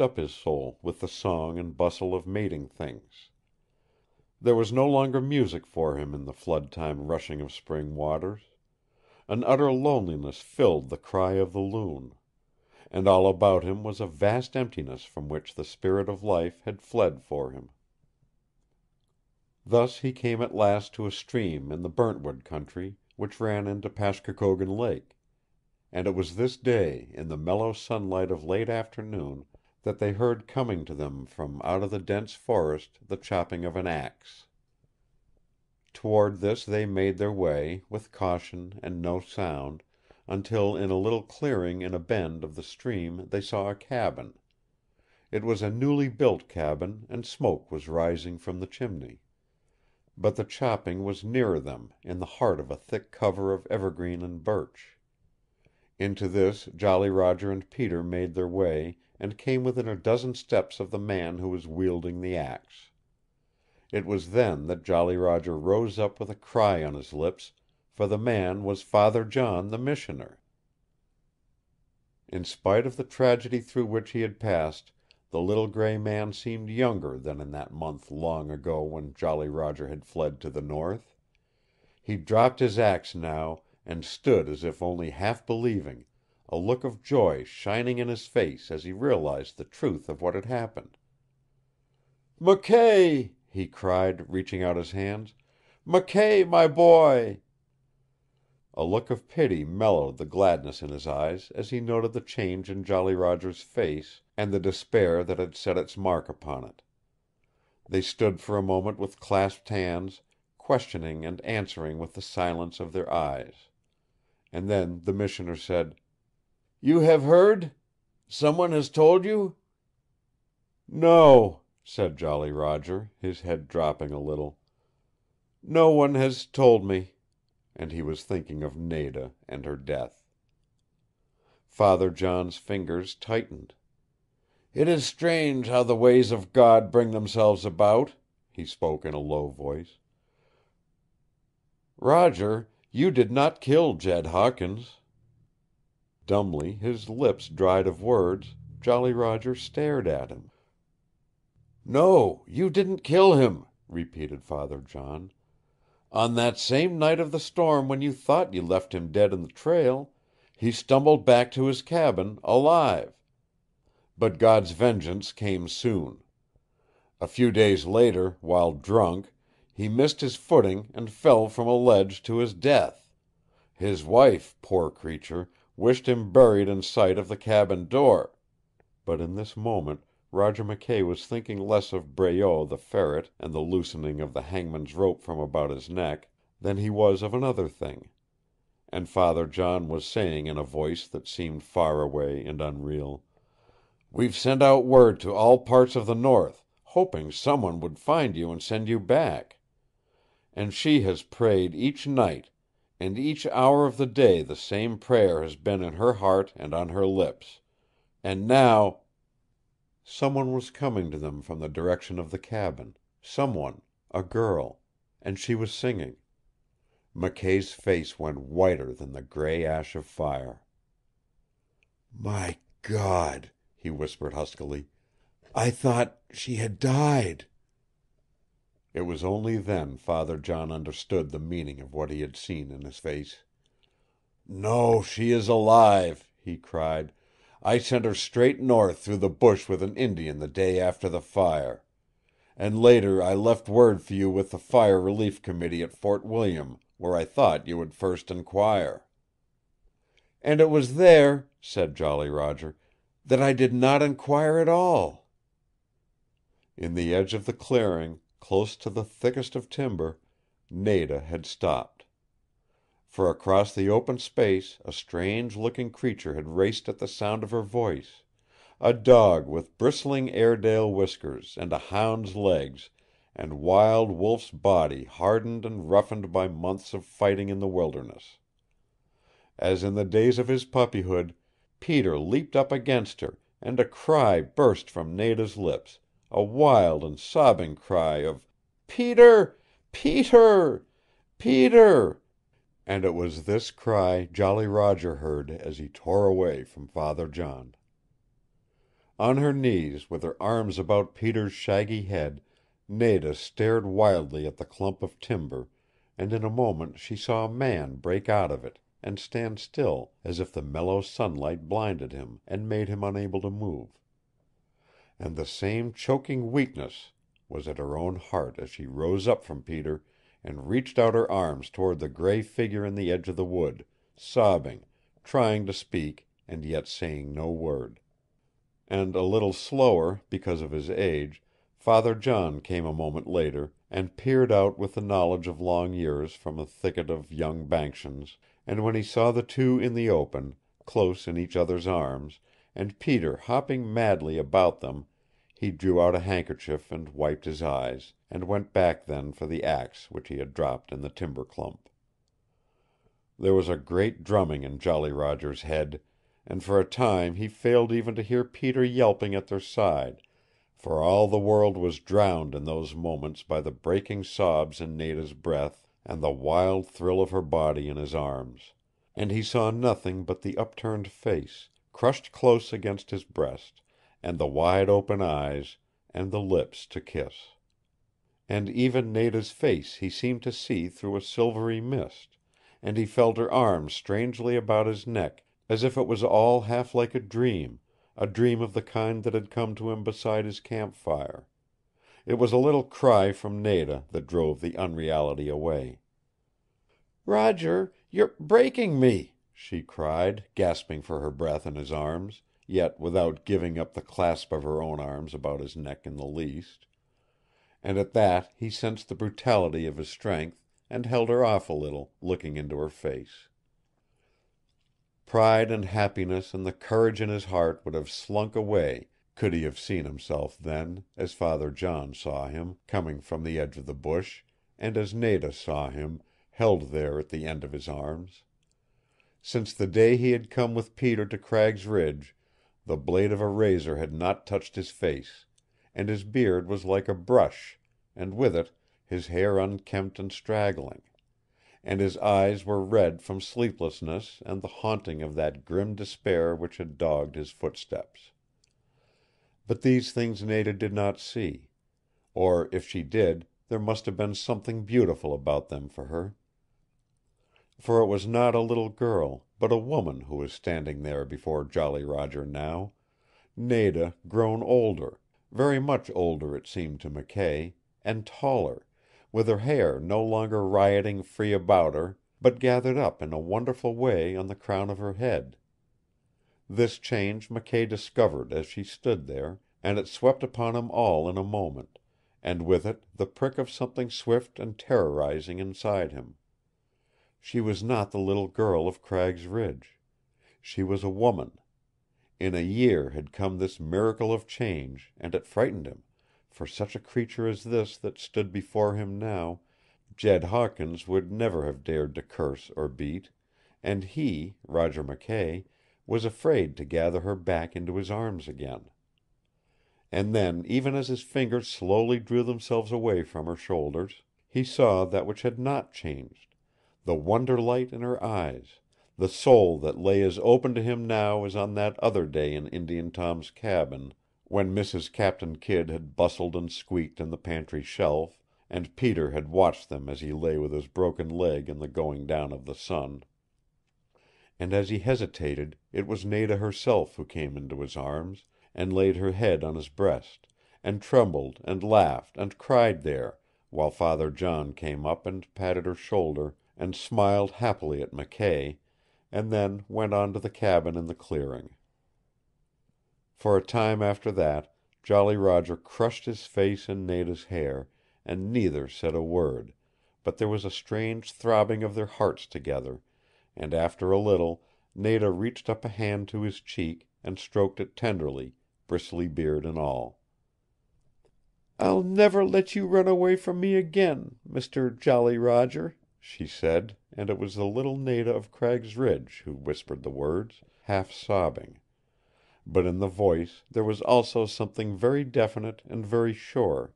up his soul with the song and bustle of mating things. There was no longer music for him in the flood-time rushing of spring waters. An utter loneliness filled the cry of the loon. And all about him was a vast emptiness from which the spirit of life had fled for him. Thus he came at last to a stream in the Burntwood country which ran into Pashkokogon Lake, and it was this day, in the mellow sunlight of late afternoon, that they heard coming to them from out of the dense forest the chopping of an axe. Toward this they made their way, with caution and no sound, until in a little clearing in a bend of the stream they saw a cabin. It was a newly built cabin, and smoke was rising from the chimney. But the chopping was nearer them, in the heart of a thick cover of evergreen and birch. Into this Jolly Roger and Peter made their way and came within a dozen steps of the man who was wielding the axe. It was then that Jolly Roger rose up with a cry on his lips, for the man was Father John the missioner. In spite of the tragedy through which he had passed, the little gray man seemed younger than in that month long ago when Jolly Roger had fled to the north. He dropped his axe now, and stood as if only half believing, a look of joy shining in his face as he realized the truth of what had happened. "McKay!" he cried, reaching out his hands. "McKay, my boy!" A look of pity mellowed the gladness in his eyes as he noted the change in Jolly Roger's face, and the despair that had set its mark upon it. They stood for a moment with clasped hands, questioning and answering with the silence of their eyes. And then the missioner said, "You have heard? Someone has told you?" "No," said Jolly Roger, his head dropping a little. "No one has told me." And he was thinking of Nada and her death. Father John's fingers tightened. "It is strange how the ways of God bring themselves about," he spoke in a low voice. "Roger, you did not kill Jed Hawkins." Dumbly, his lips dried of words, Jolly Roger stared at him. "No, you didn't kill him," repeated Father John. "On that same night of the storm when you thought you left him dead in the trail, he stumbled back to his cabin, alive. But God's vengeance came soon. A few days later, while drunk, he missed his footing and fell from a ledge to his death. His wife, poor creature, wished him buried in sight of the cabin door." But in this moment Roger McKay was thinking less of Breault the ferret and the loosening of the hangman's rope from about his neck than he was of another thing. And Father John was saying in a voice that seemed far away and unreal, "We've sent out word to all parts of the north, hoping someone would find you and send you back. And she has prayed each night, and each hour of the day the same prayer has been in her heart and on her lips. And now—" Someone was coming to them from the direction of the cabin. Someone, a girl, and she was singing. McKay's face went whiter than the gray ash of fire. "My God," he whispered huskily. "I thought she had died." It was only then Father John understood the meaning of what he had seen in his face. "No, she is alive," he cried. "I sent her straight north through the bush with an Indian the day after the fire. And later I left word for you with the Fire Relief Committee at Fort William, where I thought you would first inquire." "And it was there," said Jolly Roger, "that I did not inquire at all." In the edge of the clearing, close to the thickest of timber, Nada had stopped. For across the open space a strange-looking creature had raced at the sound of her voice, a dog with bristling Airedale whiskers and a hound's legs, and wild wolf's body hardened and roughened by months of fighting in the wilderness. As in the days of his puppyhood, Peter leaped up against her, and a cry burst from Nada's lips, a wild and sobbing cry of "Peter! Peter! Peter!" And it was this cry Jolly Roger heard as he tore away from Father John. On her knees, with her arms about Peter's shaggy head, Nada stared wildly at the clump of timber, and in a moment she saw a man break out of it, and stand still, as if the mellow sunlight blinded him and made him unable to move. And the same choking weakness was at her own heart as she rose up from Peter and reached out her arms toward the gray figure in the edge of the wood, sobbing, trying to speak, and yet saying no word. And a little slower, because of his age, Father John came a moment later, and peered out with the knowledge of long years from a thicket of young banksians, and when he saw the two in the open, close in each other's arms, and Peter hopping madly about them, he drew out a handkerchief and wiped his eyes, and went back then for the axe which he had dropped in the timber clump. There was a great drumming in Jolly Roger's head, and for a time he failed even to hear Peter yelping at their side, for all the world was drowned in those moments by the breaking sobs in Nada's breath and the wild thrill of her body in his arms, and he saw nothing but the upturned face, crushed close against his breast, and the wide open eyes, and the lips to kiss. And even Nada's face he seemed to see through a silvery mist, and he felt her arms strangely about his neck, as if it was all half like a dream of the kind that had come to him beside his campfire. It was a little cry from Nada that drove the unreality away. "Roger, you're breaking me!" she cried, gasping for her breath in his arms, yet without giving up the clasp of her own arms about his neck in the least. And at that he sensed the brutality of his strength, and held her off a little, looking into her face. Pride and happiness and the courage in his heart would have slunk away could he have seen himself then, as Father John saw him, coming from the edge of the bush, and as Nada saw him, held there at the end of his arms. Since the day he had come with Peter to Cragg's Ridge, the blade of a razor had not touched his face, and his beard was like a brush, and with it his hair unkempt and straggling, and his eyes were red from sleeplessness and the haunting of that grim despair which had dogged his footsteps. But these things Nada did not see, or if she did, there must have been something beautiful about them for her. For it was not a little girl, but a woman who was standing there before Jolly Roger now, Nada grown older, very much older it seemed to McKay, and taller, with her hair no longer rioting free about her, but gathered up in a wonderful way on the crown of her head. This change McKay discovered as she stood there, and it swept upon him all in a moment, and with it the prick of something swift and terrorizing inside him. She was not the little girl of Cragg's Ridge. She was a woman. In a year had come this miracle of change, and it frightened him, for such a creature as this that stood before him now, Jed Hawkins would never have dared to curse or beat, and he, Roger McKay, was afraid to gather her back into his arms again. And then, even as his fingers slowly drew themselves away from her shoulders, he saw that which had not changed, the wonder light in her eyes, the soul that lay as open to him now as on that other day in Indian Tom's cabin, when Mrs. Captain Kidd had bustled and squeaked in the pantry shelf, and Peter had watched them as he lay with his broken leg in the going down of the sun. And as he hesitated, it was Nada herself who came into his arms, and laid her head on his breast, and trembled and laughed and cried there, while Father John came up and patted her shoulder, and smiled happily at McKay, and then went on to the cabin in the clearing. For a time after that, Jolly Roger crushed his face in Nada's hair, and neither said a word, but there was a strange throbbing of their hearts together, and after a little Nada reached up a hand to his cheek and stroked it tenderly, bristly beard and all. "I'll never let you run away from me again, Mr. Jolly Roger," she said, and it was the little Nada of Cragg's Ridge who whispered the words, half sobbing. But in the voice there was also something very definite and very sure,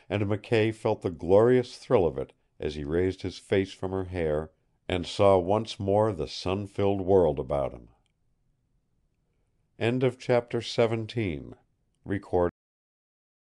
and McKay felt the glorious thrill of it as he raised his face from her hair and saw once more the sun-filled world about him. End of chapter 17. recorded